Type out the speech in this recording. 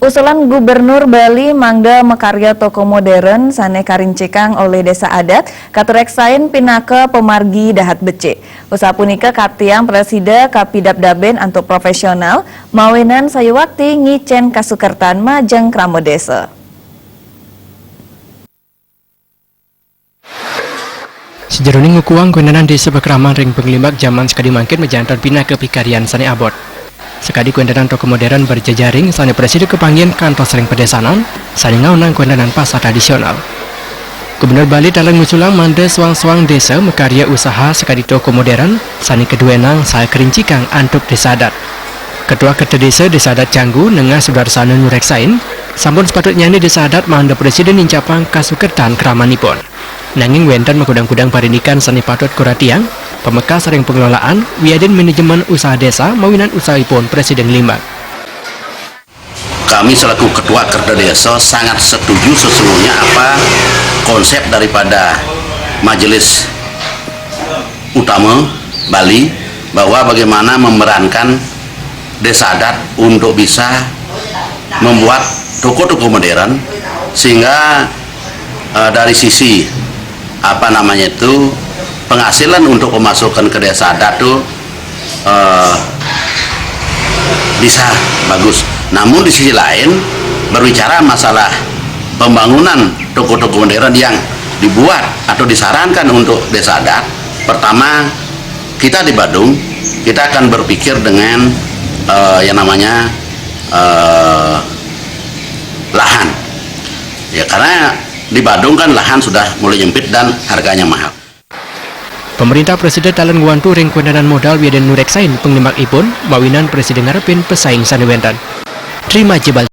Usulan Gubernur Bali mangga mekarya toko modern sane karincikang oleh desa adat katureksain pinake pemargi dahat becik. Usaha punika katiang presida kapidabdaben antuk profesional mawenan sayuwakti ngicen kasukertan majeng kramo desa. Sejeroning ngukuang kuendanan desa Bekraman ring penglimbak zaman sekadi mangkin mejantan pinake pikarian sane abot. Sekadi kuendanan toko modern berjejaring sane presiden kepanggien kantor sering pedesanan sane ngaunang kuendanan pasar tradisional. Gubernur Bali dalam ngusulang mande suang-suang desa mekarya usaha sekadi toko modern sane keduenang saya kerincikang antuk desa adat. Ketua desa adat Canggu nengah sudarsana nureksain sampun sepatutnya ini desa adat mande presiden incapang kasukertan kramanipun. Nanging wenten mengkudang-kudang parindikan sani patut kuratiang, pemekas sering pengelolaan, wiadin manajemen usaha desa mawinan usahipun Presiden Limbang. Kami selaku Ketua Kerda Desa sangat setuju sesungguhnya apa konsep daripada Majelis Utama Bali bahwa bagaimana memerankan desa adat untuk bisa membuat toko-toko modern sehingga dari sisi penghasilan untuk pemasukan ke desa adat itu bisa bagus. Namun di sisi lain berbicara masalah pembangunan toko-toko modern yang dibuat atau disarankan untuk desa adat, pertama kita di Badung kita akan berpikir dengan yang namanya lahan ya, karena di Badung kan lahan sudah mulai nyempit dan harganya mahal. Pemerintah Presiden dalam nguantu ring kuendanan modal wiaden nureksain penglimbak ipun mawinan Presiden ngarepin pesaing sanewenten. Terima jebal.